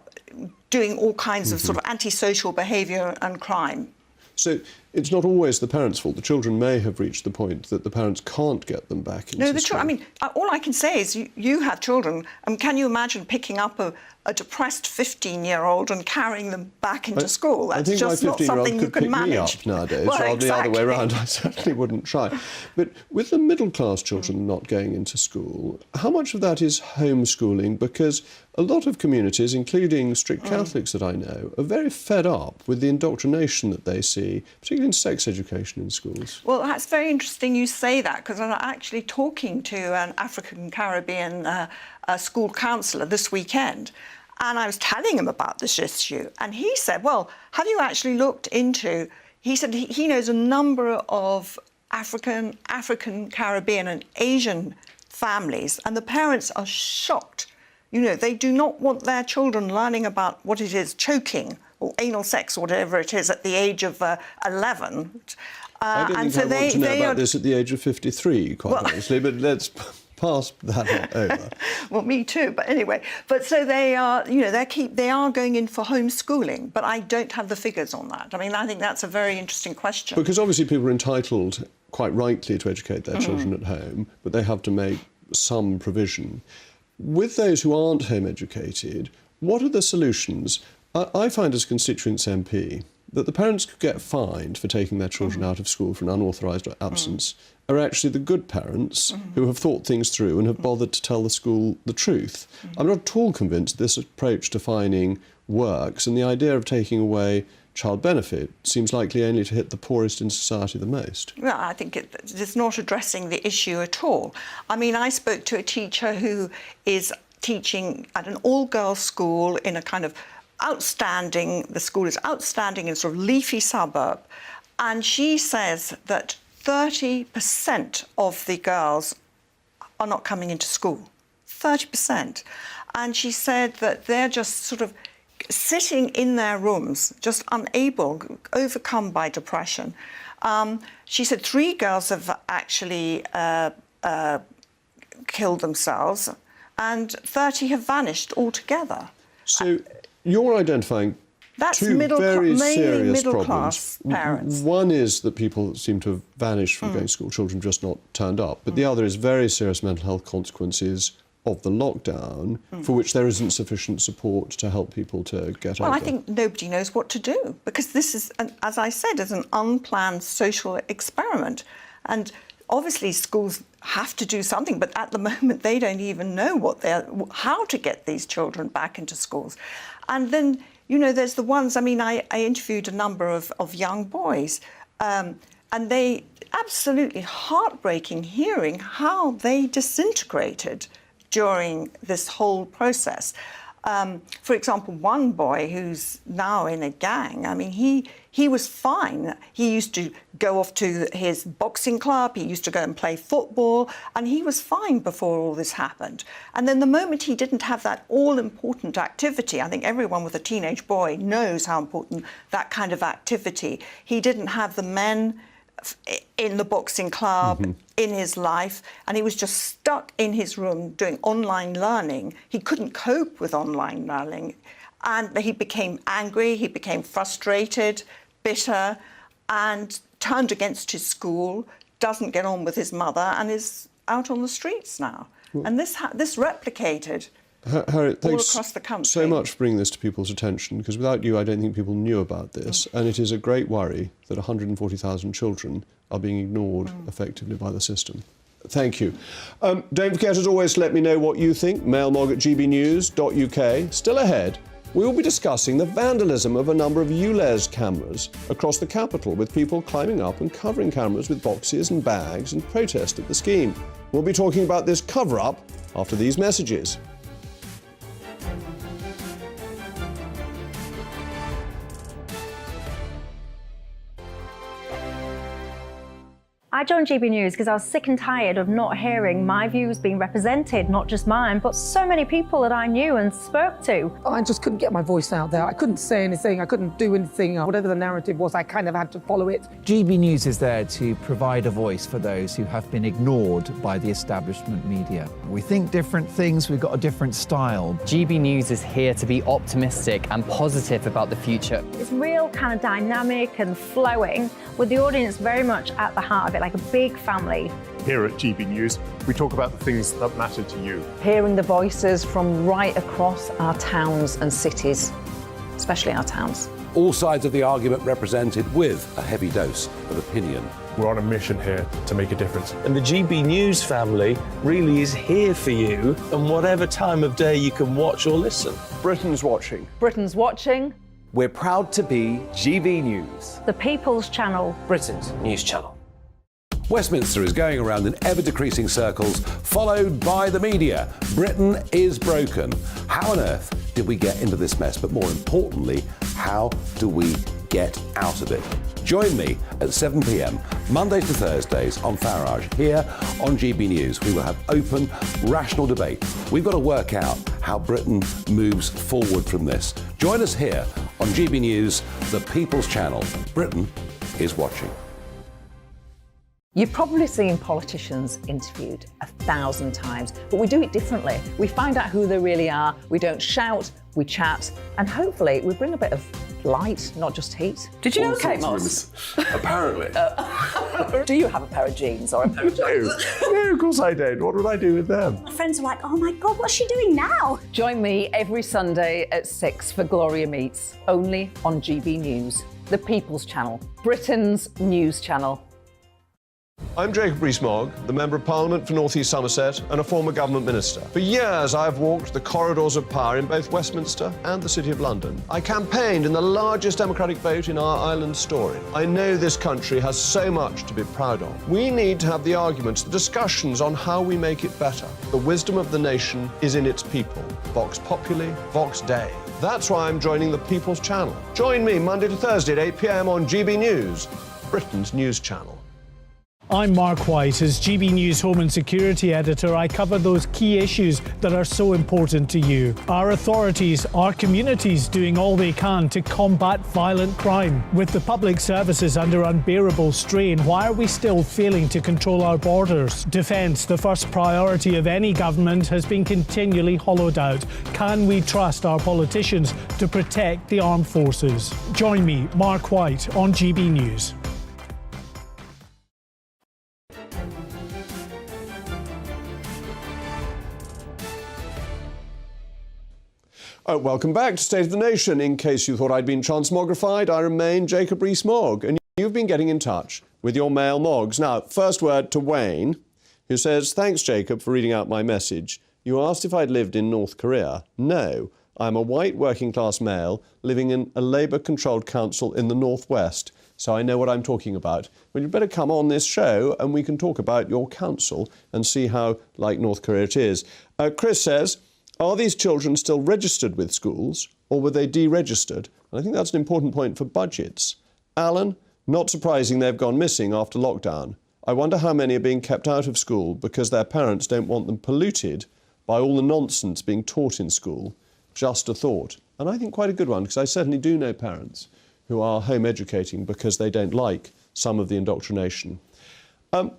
doing all kinds of sort of antisocial behaviour and crime. So it's not always the parents' fault. The children may have reached the point that the parents can't get them back into school. I mean, all I can say is you have children, and can you imagine picking up a depressed 15-year-old and carrying them back into school? That's just not something you can manage. I think my 15-year-old could pick me up nowadays, well, rather exactly. the other way around. I certainly wouldn't try. But with the middle-class children not going into school, how much of that is homeschooling? Because a lot of communities, including strict Catholics that I know, are very fed up with the indoctrination that they see, particularly in sex education in schools. Well, that's very interesting you say that, because I'm actually talking to an African Caribbean school counsellor this weekend, and I was telling him about this issue, and he said, well, have you actually looked into... He said he knows a number of African, Caribbean and Asian families, and the parents are shocked. They do not want their children learning about what it is, choking or anal sex or whatever it is at the age of 11. I don't think I want to know about this at the age of 53, quite honestly, but let's pass that over. Well, me too, but anyway. But so they are, they are going in for homeschooling, but I don't have the figures on that. I mean, I think that's a very interesting question. Because obviously people are entitled, quite rightly, to educate their children at home, but they have to make some provision. With those who aren't home educated, what are the solutions? I find as constituents MP that the parents could get fined for taking their children out of school for an unauthorised absence are actually the good parents who have thought things through and have bothered to tell the school the truth. I'm not at all convinced this approach to fining works, and the idea of taking away child benefit seems likely only to hit the poorest in society the most. Well, I think it's not addressing the issue at all. I mean, I spoke to a teacher who is teaching at an all-girls school in a kind of the school is outstanding in a sort of leafy suburb, and she says that 30% of the girls are not coming into school. 30%. And she said that they're just sort of sitting in their rooms, just unable, overcome by depression. She said 3 girls have actually killed themselves, and 30 have vanished altogether. So you're identifying two very serious problems. Parents. One is that people seem to have vanished from going to school, children just not turned up. But the other is very serious mental health consequences of the lockdown, for which there isn't sufficient support to help people to get over. Well, I think nobody knows what to do, because this is, as I said, is an unplanned social experiment. And obviously schools have to do something, but at the moment they don't even know how to get these children back into schools. And then, there's the ones, I mean, I interviewed a number of young boys, and they absolutely heartbreaking hearing how they disintegrated during this whole process. For example, one boy who's now in a gang, I mean, he was fine. He used to go off to his boxing club, he used to go and play football, and he was fine before all this happened. And then the moment he didn't have that all-important activity, I think everyone with a teenage boy knows how important that kind of activity, he didn't have the men in the boxing club, in his life, and he was just stuck in his room doing online learning. He couldn't cope with online learning, and he became angry, he became frustrated, bitter, and turned against his school, doesn't get on with his mother, and is out on the streets now. And this replicated Harriet, all thanks across the country. so much for bringing this to people's attention, because without you, I don't think people knew about this. And it is a great worry that 140,000 children are being ignored effectively by the system. Thank you. Don't forget, as always, to let me know what you think. mailmog@gbnews.uk. Still ahead, we will be discussing the vandalism of a number of ULEZ cameras across the capital, with people climbing up and covering cameras with boxes and bags in protest at the scheme. We'll be talking about this cover-up after these messages. I joined GB News because I was sick and tired of not hearing my views being represented, not just mine, but so many people that I knew and spoke to. I just couldn't get my voice out there. I couldn't say anything, I couldn't do anything. Whatever the narrative was, I kind of had to follow it. GB News is there to provide a voice for those who have been ignored by the establishment media. We think different things, we've got a different style. GB News is here to be optimistic and positive about the future. It's real kind of dynamic and flowing, with the audience very much at the heart of it, like a big family. Here at GB News, we talk about the things that matter to you. Hearing the voices from right across our towns and cities, especially our towns. All sides of the argument represented with a heavy dose of opinion. We're on a mission here to make a difference. And the GB News family really is here for you, and whatever time of day you can watch or listen. Britain's watching. Britain's watching. We're proud to be GB News, The People's Channel. Britain's news channel. Westminster is going around in ever-decreasing circles, followed by the media. Britain is broken. How on earth did we get into this mess? But more importantly, how do we get out of it? Join me at 7 p.m, Mondays to Thursdays on Farage, here on GB News. We will have open, rational debate. We've got to work out how Britain moves forward from this. Join us here on GB News, the People's Channel. Britain is watching. You've probably seen politicians interviewed 1,000 times, but we do it differently. We find out who they really are, we don't shout, we chat, and hopefully we bring a bit of light, not just heat. Did you know Kate Moss? Apparently. Do you have a pair of jeans or a pair of jeans? No, of course I don't. What would I do with them? My friends are like, oh my God, what's she doing now? Join me every Sunday at 6 for Gloria Meets, only on GB News, the People's Channel, Britain's news channel. I'm Jacob Rees-Mogg, the Member of Parliament for North East Somerset and a former government minister. For years, I've walked the corridors of power in both Westminster and the City of London. I campaigned in the largest democratic vote in our island story. I know this country has so much to be proud of. We need to have the arguments, the discussions on how we make it better. The wisdom of the nation is in its people. Vox Populi, Vox Dei. That's why I'm joining the People's Channel. Join me Monday to Thursday at 8 p.m. on GB News, Britain's news channel. I'm Mark White. As GB News Home and Security Editor, I cover those key issues that are so important to you. Our authorities, our communities doing all they can to combat violent crime. With the public services under unbearable strain, why are we still failing to control our borders? Defence, the first priority of any government, has been continually hollowed out. Can we trust our politicians to protect the armed forces? Join me, Mark White, on GB News. Welcome back to State of the Nation. In case you thought I'd been transmogrified, I remain Jacob Rees-Mogg, and you've been getting in touch with your mail mogs. Now, first word to Wayne, who says, thanks, Jacob, for reading out my message. You asked if I'd lived in North Korea. No, I'm a white working-class male living in a Labour-controlled council in the northwest, so I know what I'm talking about. Well, you'd better come on this show and we can talk about your council and see how like North Korea it is. Chris says, are these children still registered with schools, or were they deregistered? And I think that's an important point for budgets. Alan, not surprising they've gone missing after lockdown. I wonder how many are being kept out of school because their parents don't want them polluted by all the nonsense being taught in school. Just a thought. And I think quite a good one, because I certainly do know parents who are home educating because they don't like some of the indoctrination.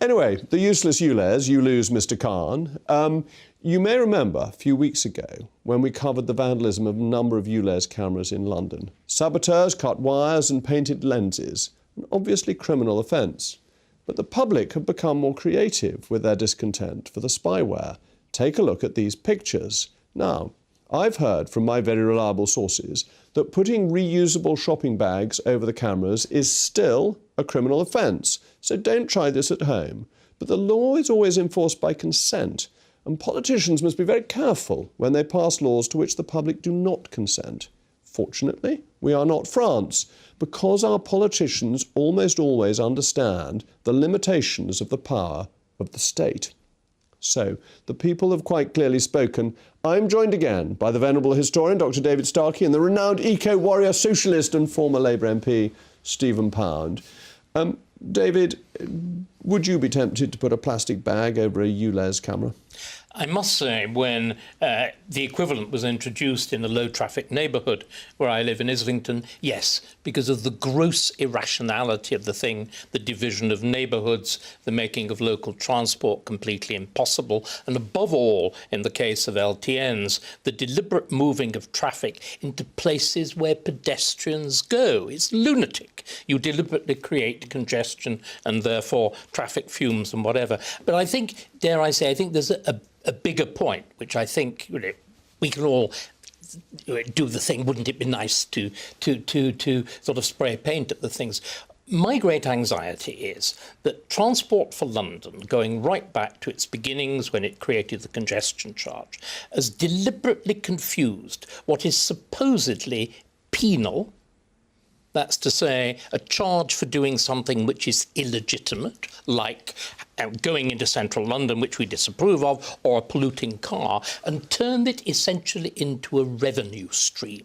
Anyway, the useless ULEZ, you lose, Mr. Khan. You may remember a few weeks ago when we covered the vandalism of a number of ULEZ cameras in London. Saboteurs cut wires and painted lenses, an obviously criminal offence. But the public have become more creative with their discontent for the spyware. Take a look at these pictures. Now, I've heard from my very reliable sources that putting reusable shopping bags over the cameras is still a criminal offence. So don't try this at home. But the law is always enforced by consent, and politicians must be very careful when they pass laws to which the public do not consent. Fortunately, we are not France, because our politicians almost always understand the limitations of the power of the state. So, the people have quite clearly spoken. I'm joined again by the venerable historian, Dr. David Starkey, and the renowned eco-warrior, socialist and former Labour MP, Stephen Pound. David, would you be tempted to put a plastic bag over a ULEZ camera? I must say, when the equivalent was introduced in a low-traffic neighbourhood where I live in Islington, yes, because of the gross irrationality of the thing, the division of neighbourhoods, the making of local transport completely impossible, and above all, in the case of LTNs, the deliberate moving of traffic into places where pedestrians go. It's lunatic. You deliberately create congestion and therefore traffic fumes and whatever. But I think, dare I say, I think there's a bigger point, which I think we can all do the thing. Wouldn't it be nice to sort of spray paint at the things? My great anxiety is that Transport for London, going right back to its beginnings when it created the congestion charge, has deliberately confused what is supposedly penal, that's to say, a charge for doing something which is illegitimate, like going into central London, which we disapprove of, or a polluting car, and turned it essentially into a revenue stream.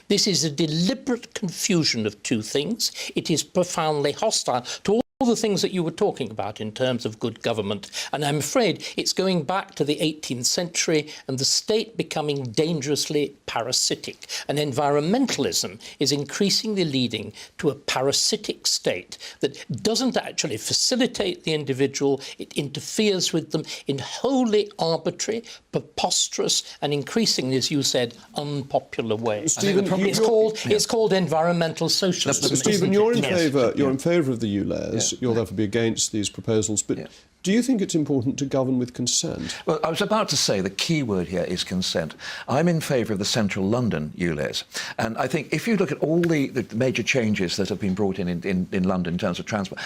This is a deliberate confusion of two things. It is profoundly hostile to all the things that you were talking about in terms of good government. And I'm afraid it's going back to the 18th century and the state becoming dangerously parasitic. And environmentalism is increasingly leading to a parasitic state that doesn't actually facilitate the individual. It interferes with them in wholly arbitrary, preposterous and increasingly, as you said, unpopular ways. Stephen, it's called environmental socialism. Stephen, you're in favour of the ULEZ. You'll therefore be against these proposals. But do you think it's important to govern with consent? Well, I was about to say the key word here is consent. I'm in favour of the central London ULEZ. And I think if you look at all the major changes that have been brought in London in terms of transport,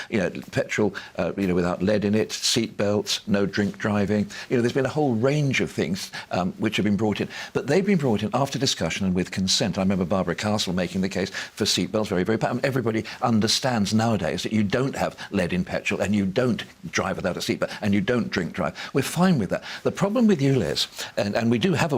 petrol, without lead in it, seat belts, no drink driving, there's been a whole range of things which have been brought in. But they've been brought in after discussion and with consent. I remember Barbara Castle making the case for seat belts very, very powerful. Everybody understands nowadays that you don't have lead in petrol and you don't drive without a seatbelt and you don't drink drive. We're fine with that. The problem with ULEZ, and we do have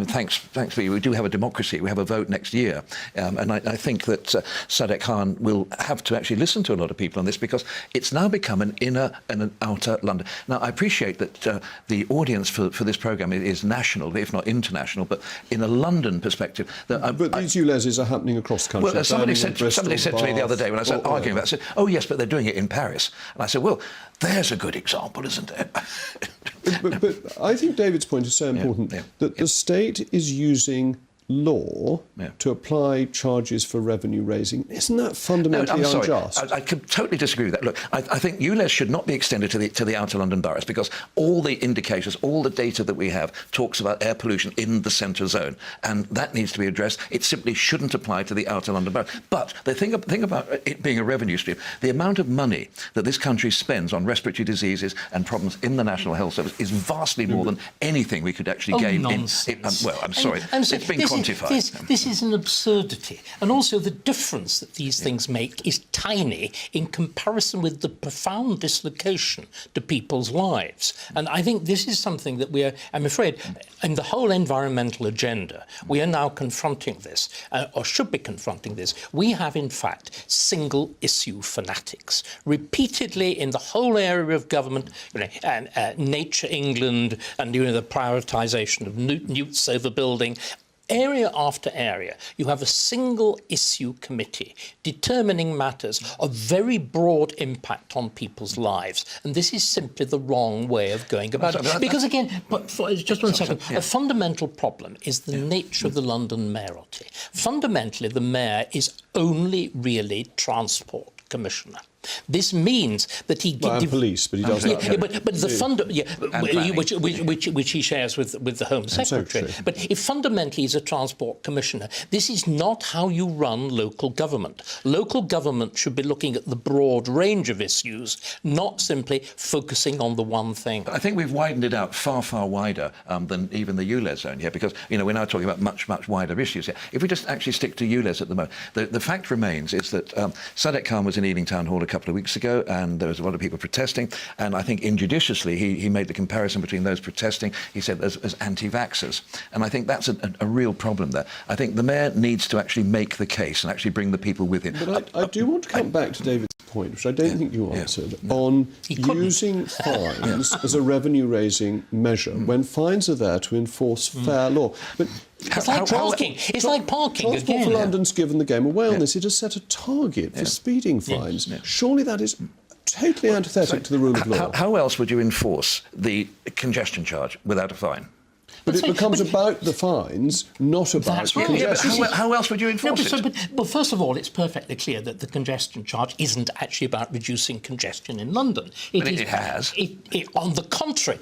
thanks for you, we do have a democracy. We have a vote next year, and I think that Sadiq Khan will have to actually listen to a lot of people on this because it's now become an inner and an outer London. Now, I appreciate that the audience for this programme is national, if not international, but in a London perspective. But these ULEZs are happening across country. Well, somebody said to me the other day when I was arguing about it, said, oh, yes, but they're doing it in Paris. And I said, well, there's a good example, isn't it? but I think David's point is so important that the state is using law to apply charges for revenue raising. Isn't that fundamentally unjust? I could totally disagree with that. Look, I think ULEZ should not be extended to the outer London boroughs because all the indicators, all the data that we have talks about air pollution in the centre zone, and that needs to be addressed. It simply shouldn't apply to the outer London boroughs. But the thing about it being a revenue stream, the amount of money that this country spends on respiratory diseases and problems in the National Health Service is vastly more than anything we could actually gain. Well, I'm sorry, it's been quantified. This is an absurdity. And also the difference that these things make is tiny in comparison with the profound dislocation to people's lives. And I think this is something that I'm afraid, in the whole environmental agenda, we are now confronting this, or should be confronting this. We have, in fact, single-issue fanatics. Repeatedly in the whole area of government, Nature England and the prioritisation of newts over building, area after area, you have a single-issue committee determining matters of very broad impact on people's lives. And this is simply the wrong way of going about it. Because, again, just one second, a fundamental problem is the nature of the London mayoralty. Fundamentally, the mayor is only really transport commissioner. This means that he police, but he does that. Yeah, but which he shares with the Home Secretary. But if fundamentally he's a transport commissioner, this is not how you run local government. Local government should be looking at the broad range of issues, not simply focusing on the one thing. I think we've widened it out far, far wider than even the ULEZ zone here, because, you know, we're now talking about much, much wider issues here. If we just actually stick to ULEZ at the moment, the fact remains is that Sadiq Khan was in Ealing Town Hall a couple of weeks ago, and there was a lot of people protesting, and I think injudiciously he made the comparison between those protesting, he said, as anti-vaxxers. And I think that's a real problem there. I think the Mayor needs to actually make the case and actually bring the people with him. But I do want to come back to David's point, which I don't think you answered, on using fines as a revenue-raising measure when fines are there to enforce fair law. But it's like parking. It's like parking Transport again. for London's given the game away on this. It has set a target for speeding fines. Surely that is totally antithetic to the rule of law. How else would you enforce the congestion charge without a fine? But it becomes about the fines, not about the congestion. Yeah, how else would you enforce it? But first of all, it's perfectly clear that the congestion charge isn't actually about reducing congestion in London. It has. On the contrary,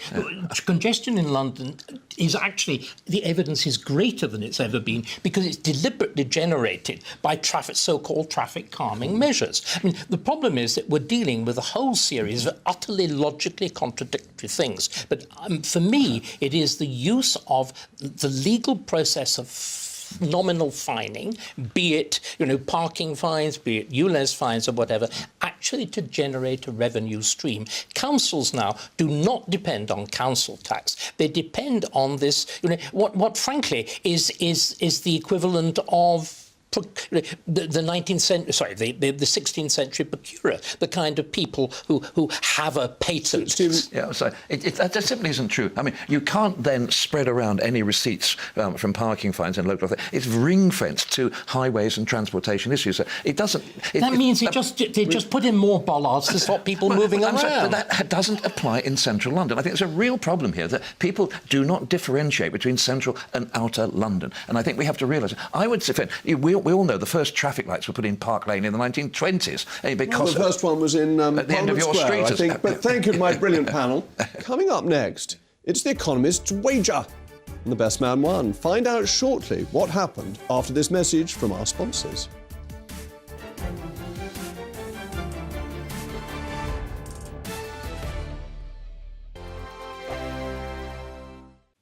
congestion in London is actually, the evidence is greater than it's ever been because it's deliberately generated by so-called traffic calming measures. I mean, the problem is that we're dealing with a whole series of utterly logically contradictory things. But for me, it is the use of the legal process of nominal fining, be it, you know, parking fines, be it ULEZ fines or whatever, actually to generate a revenue stream. Councils now do not depend on council tax. They depend on this, you know, what frankly is the equivalent of the 19th century, sorry, the 16th century procurer, the kind of people who have a patent. Yeah, so that simply isn't true. I mean, you can't then spread around any receipts from parking fines and local authority. It's ring-fenced to highways and transportation issues. So it doesn't. That means they just put in more bollards to stop people moving around. But that doesn't apply in central London. I think there's a real problem here that people do not differentiate between central and outer London. And I think we have to realise. I would say, we all know the first traffic lights were put in Park Lane in the 1920s. Because the first one was in at the end of your Square, street, I think. But thank you to my brilliant panel. Coming up next, it's The Economist's wager. And the best man won. Find out shortly what happened after this message from our sponsors.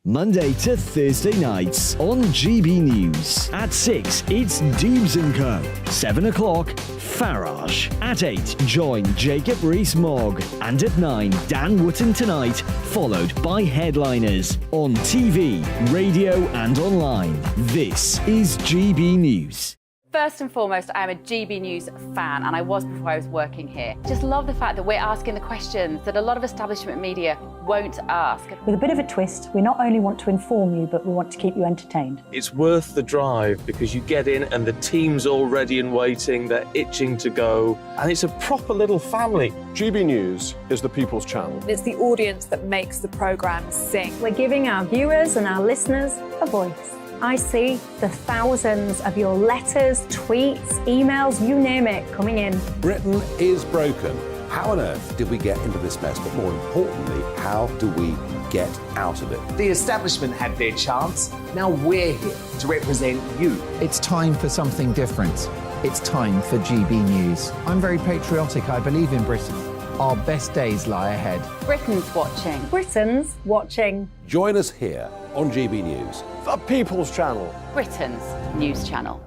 Monday to Thursday nights on GB News. At 6, it's Dubes & Co. 7 o'clock, Farage. At 8, join Jacob Rees-Mogg. And at 9, Dan Wootton Tonight, followed by Headliners. On TV, radio and online. This is GB News. First and foremost, I'm a GB News fan, and I was before I was working here. Just love the fact that we're asking the questions that a lot of establishment media won't ask. With a bit of a twist, we not only want to inform you, but we want to keep you entertained. It's worth the drive because you get in and the team's all ready and waiting, they're itching to go, and it's a proper little family. GB News is the People's Channel. It's the audience that makes the programme sing. We're giving our viewers and our listeners a voice. I see the thousands of your letters, tweets, emails, you name it, coming in. Britain is broken. How on earth did we get into this mess? But more importantly, how do we get out of it? The establishment had their chance. Now we're here to represent you. It's time for something different. It's time for GB News. I'm very patriotic. I believe in Britain. Our best days lie ahead. Britain's watching. Britain's watching. Join us here on GB News. The People's Channel. Britain's news channel.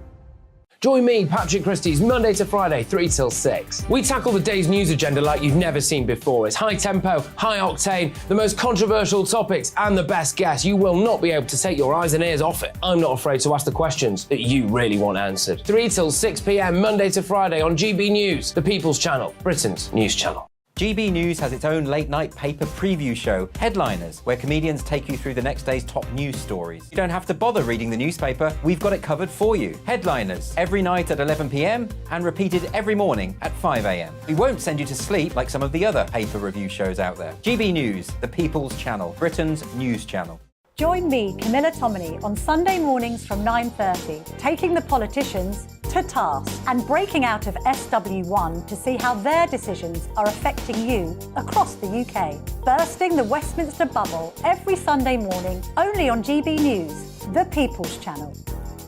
Join me, Patrick Christie's, Monday to Friday, 3 till 6. We tackle the day's news agenda like you've never seen before. It's high tempo, high octane, the most controversial topics, and the best guests. You will not be able to take your eyes and ears off it. I'm not afraid to ask the questions that you really want answered. 3 till 6 p.m, Monday to Friday on GB News, the People's Channel, Britain's news channel. GB News has its own late-night paper preview show, Headliners, where comedians take you through the next day's top news stories. You don't have to bother reading the newspaper, we've got it covered for you. Headliners, every night at 11 p.m, and repeated every morning at 5 a.m. We won't send you to sleep like some of the other paper review shows out there. GB News, the People's Channel, Britain's news channel. Join me, Camilla Tominey, on Sunday mornings from 9:30, taking the politicians to to task and breaking out of SW1 to see how their decisions are affecting you across the UK. Bursting the Westminster bubble every Sunday morning, only on GB News, the People's Channel.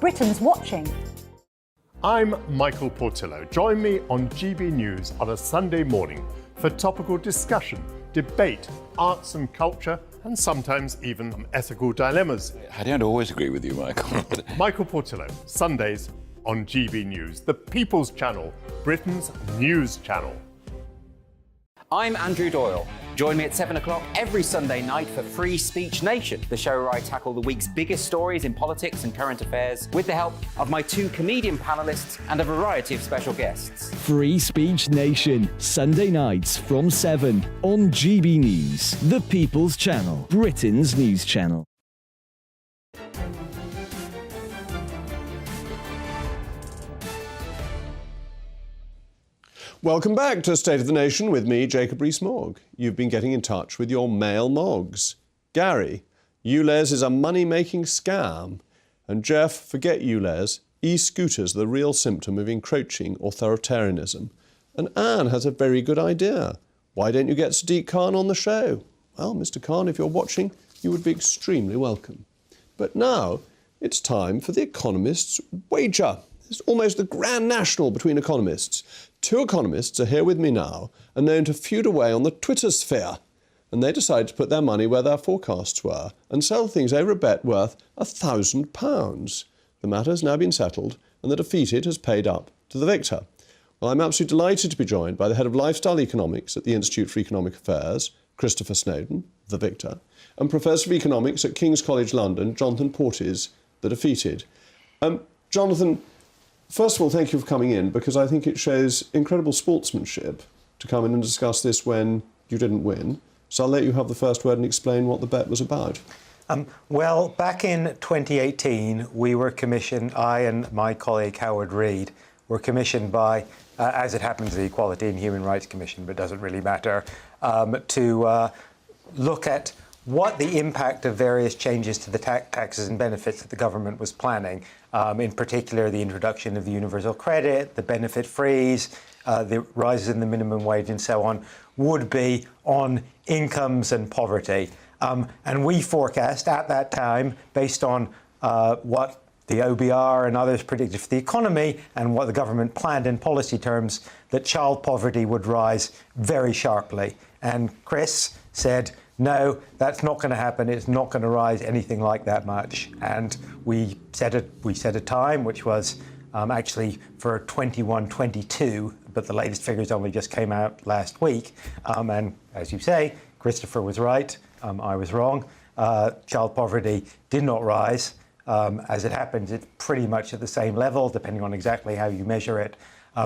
Britain's watching. I'm Michael Portillo. Join me on GB News on a Sunday morning for topical discussion, debate, arts and culture, and sometimes even ethical dilemmas. I don't always agree with you, Michael. Michael Portillo, Sundays on GB News, the People's Channel, Britain's news channel. I'm Andrew Doyle. Join me at 7 o'clock every Sunday night for Free Speech Nation, the show where I tackle the week's biggest stories in politics and current affairs with the help of my 2 comedian panellists and a variety of special guests. Free Speech Nation, Sunday nights from 7 on GB News, the People's Channel, Britain's news channel. Welcome back to State of the Nation with me, Jacob Rees-Mogg. You've been getting in touch with your male Moggs. Gary, ULEZ is a money-making scam. And Jeff, forget ULEZ. E-scooters are the real symptom of encroaching authoritarianism. And Anne has a very good idea. Why don't you get Sadiq Khan on the show? Well, Mr. Khan, if you're watching, you would be extremely welcome. But now, it's time for the Economist's wager. It's almost the grand national between economists. 2 economists are here with me now and known to feud away on the Twitter sphere. And they decided to put their money where their forecasts were and sell things over a bet worth £1,000. The matter has now been settled and the defeated has paid up to the victor. Well, I'm absolutely delighted to be joined by the head of lifestyle economics at the Institute for Economic Affairs, Christopher Snowdon, the victor, and Professor of Economics at King's College London, Jonathan Portes, the defeated. Jonathan, first of all, thank you for coming in, because I think it shows incredible sportsmanship to come in and discuss this when you didn't win. So I'll let you have the first word and explain what the bet was about. Well, back in 2018, we were commissioned, I and my colleague Howard Reid, were commissioned by, as it happens, the Equality and Human Rights Commission, but it doesn't really matter, to look at what the impact of various changes to the taxes and benefits that the government was planning, in particular the introduction of the universal credit, the benefit freeze, the rises in the minimum wage and so on, would be on incomes and poverty. And we forecast at that time, based on what the OBR and others predicted for the economy and what the government planned in policy terms, that child poverty would rise very sharply. And Chris said, no, that's not going to happen. It's not going to rise anything like that much. And we set a time, which was actually for 21-22, but the latest figures only just came out last week. And as you say, Christopher was right. I was wrong. Child poverty did not rise. As it happens, it's pretty much at the same level, depending on exactly how you measure it.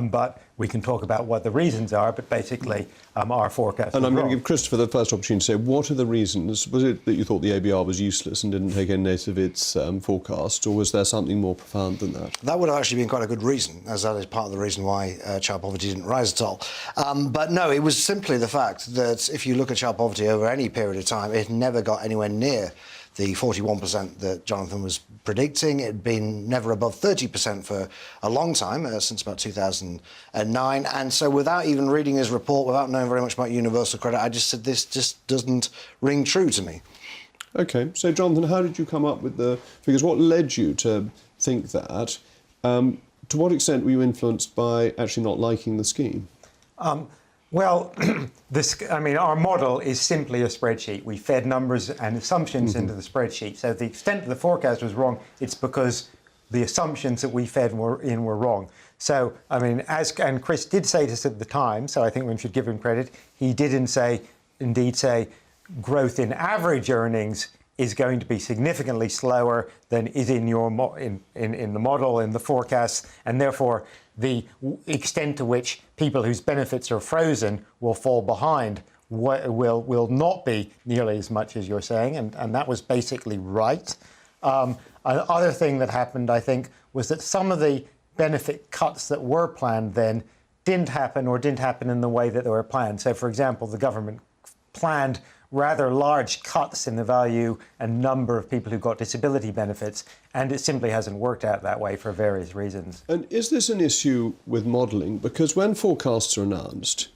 But we can talk about what the reasons are, but basically our forecast And I'm wrong. going to give Christopher the first opportunity to say, what are the reasons? Was it that you thought the ABR was useless and didn't take any notice of its forecast, or was there something more profound than that? That would have actually been quite a good reason, as that is part of the reason why child poverty didn't rise at all. But no, it was simply the fact that if you look at child poverty over any period of time, it never got anywhere near the 41% that Jonathan was predicting. It had been never above 30% for a long time, since about 2009. And so without even reading his report, without knowing very much about universal credit, I just said, this just doesn't ring true to me. OK, so Jonathan, how did you come up with the figures? What led you to think that? To what extent were you influenced by actually not liking the scheme? Well, our model is simply a spreadsheet. We fed numbers and assumptions into the spreadsheet. So the extent that the forecast was wrong, it's because the assumptions that we fed were wrong. So, and Chris did say this at the time, so I think one should give him credit. He did indeed say growth in average earnings is going to be significantly slower than is in your in the model, in the forecasts, and therefore the extent to which people whose benefits are frozen will fall behind will not be nearly as much as you're saying, and that was basically right. Another thing that happened, I think, was that some of the benefit cuts that were planned then didn't happen, or didn't happen in the way that they were planned. So, for example, the government planned rather large cuts in the value and number of people who got disability benefits, and it simply hasn't worked out that way for various reasons. And is this an issue with modelling? Because when forecasts are announced,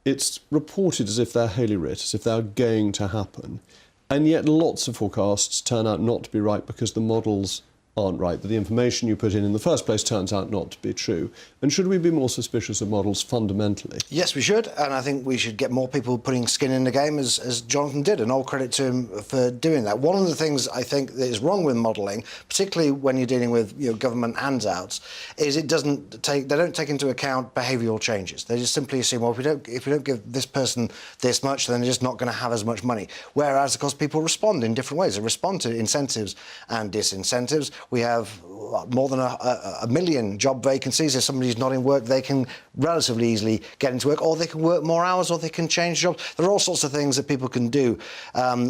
it's reported as if they're holy writ, as if they're going to happen. And yet lots of forecasts turn out not to be right because the models aren't right, that the information you put in the first place turns out not to be true. And should we be more suspicious of models fundamentally? Yes, we should, and I think we should get more people putting skin in the game, as Jonathan did, and all credit to him for doing that. One of the things I think that is wrong with modelling, particularly when you're dealing with government handouts, is they don't take into account behavioural changes. They just simply assume, well, if we don't give this person this much, then they're just not going to have as much money. Whereas, of course, people respond in different ways. They respond to incentives and disincentives. We have more than a million job vacancies. If somebody's not in work, they can relatively easily get into work, or they can work more hours, or they can change jobs. There are all sorts of things that people can do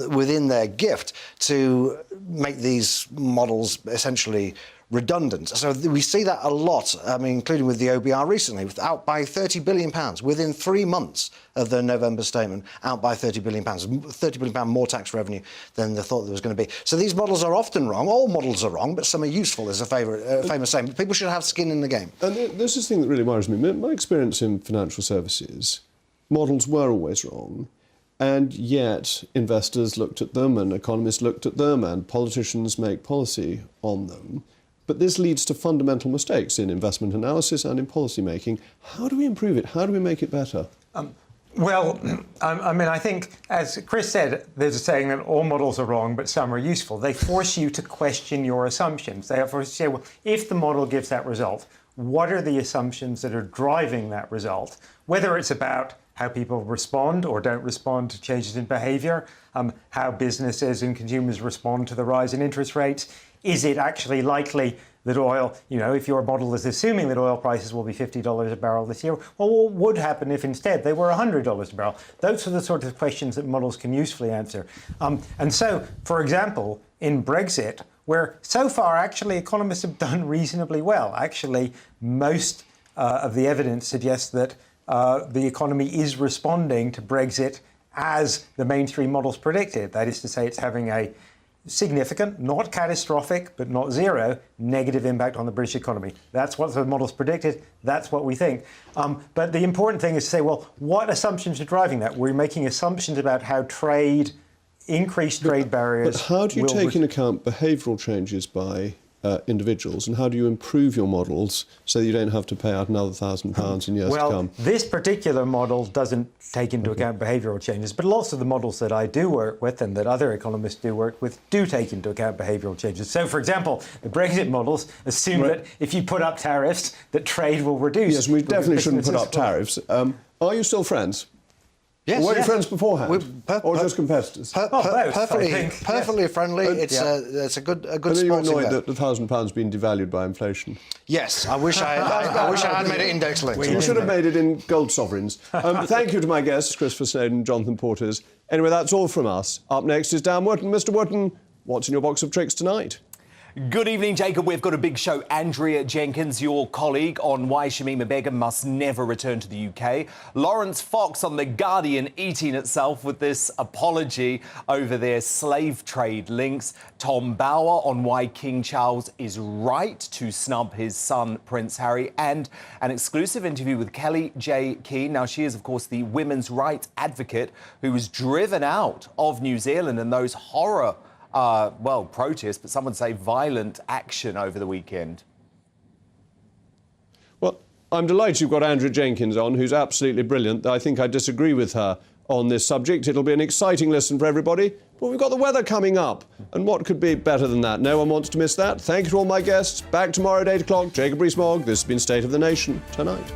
within their gift to make these models essentially redundant. So we see that a lot, I mean, including with the OBR recently, out by £30 billion within 3 months of the November statement, out by £30 billion, £30 billion more tax revenue than they thought there was going to be. So these models are often wrong. All models are wrong, but some are useful, is a famous saying. But people should have skin in the game. And this is the thing that really worries me. My experience in financial services, models were always wrong. And yet investors looked at them, and economists looked at them, and politicians make policy on them. But this leads to fundamental mistakes in investment analysis and in policy making. How do we improve it? How do we make it better? Well, I mean, I think, as Chris said, there's a saying that all models are wrong, but some are useful. They force you to question your assumptions. They force you to say, well, if the model gives that result, what are the assumptions that are driving that result? Whether it's about how people respond or don't respond to changes in behaviour, how businesses and consumers respond to the rise in interest rates. Is it actually likely that oil, if your model is assuming that oil prices will be $50 a barrel this year, well, what would happen if instead they were $100 a barrel? Those are the sort of questions that models can usefully answer. And so, for example, in Brexit, where so far actually economists have done reasonably well. Actually, most of the evidence suggests that the economy is responding to Brexit as the mainstream models predicted. That is to say, it's having a significant, not catastrophic, but not zero, negative impact on the British economy. That's what the models predicted. That's what we think. But the important thing is to say, well, what assumptions are driving that? We're making assumptions about how increased trade barriers. But how do you take into account behavioural changes by individuals, and how do you improve your models so that you don't have to pay out another £1,000 in years to come? Well, this particular model doesn't take into account behavioural changes, but lots of the models that I do work with and that other economists do work with do take into account behavioural changes. So, for example, the Brexit models assume that if you put up tariffs, that trade will reduce. Yes, we definitely shouldn't put up tariffs. Are you still friends? Yes, or were you friends beforehand, or just competitors? Perfectly friendly. It's a good sporting bet. You're annoyed that the £1,000's been devalued by inflation. Yes, I wish I had made it index linked. You should have made it in gold sovereigns. Thank you to my guests, Christopher Snowden and Jonathan Porters. Anyway, that's all from us. Up next is Dan Wootton. Mr. Wootton, what's in your box of tricks tonight? Good evening, Jacob. We've got a big show. Andrea Jenkins, your colleague, on why Shamima Begum must never return to the UK. Lawrence Fox on The Guardian eating itself with this apology over their slave trade links. Tom Bower on why King Charles is right to snub his son, Prince Harry. And an exclusive interview with Kelly J. Keane. Now, she is, of course, the women's rights advocate who was driven out of New Zealand in those horror protests, but some would say violent action over the weekend. Well, I'm delighted you've got Andrea Jenkins on, who's absolutely brilliant. I think I disagree with her on this subject. It'll be an exciting listen for everybody. But we've got the weather coming up. And what could be better than that? No one wants to miss that. Thank you to all my guests. Back tomorrow at 8 o'clock. Jacob Rees-Mogg. This has been State of the Nation Tonight.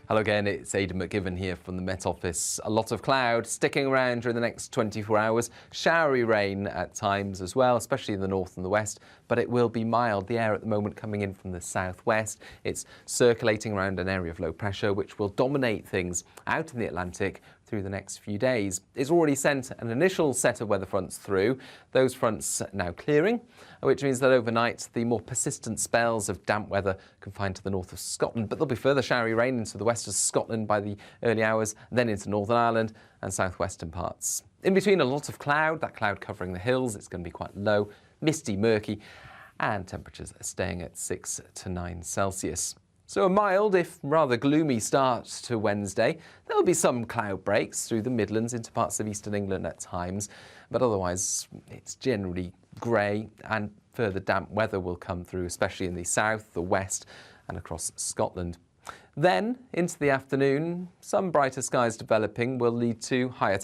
Hello again, it's Aidan McGivern here from the Met Office. A lot of cloud sticking around during the next 24 hours. Showery rain at times as well, especially in the north and the west, but it will be mild. The air at the moment coming in from the southwest. It's circulating around an area of low pressure, which will dominate things out in the Atlantic through the next few days. It's already sent an initial set of weather fronts through, those fronts now clearing, which means that overnight the more persistent spells of damp weather confined to the north of Scotland, but there'll be further showery rain into the west of Scotland by the early hours, then into Northern Ireland and southwestern parts. In between, a lot of cloud, that cloud covering the hills. It's going to be quite low, misty, murky, and temperatures are staying at 6 to 9 Celsius. So a mild, if rather gloomy start to Wednesday. There'll be some cloud breaks through the Midlands into parts of eastern England at times, but otherwise it's generally grey, and further damp weather will come through, especially in the south, the west and across Scotland. Then, into the afternoon, some brighter skies developing will lead to higher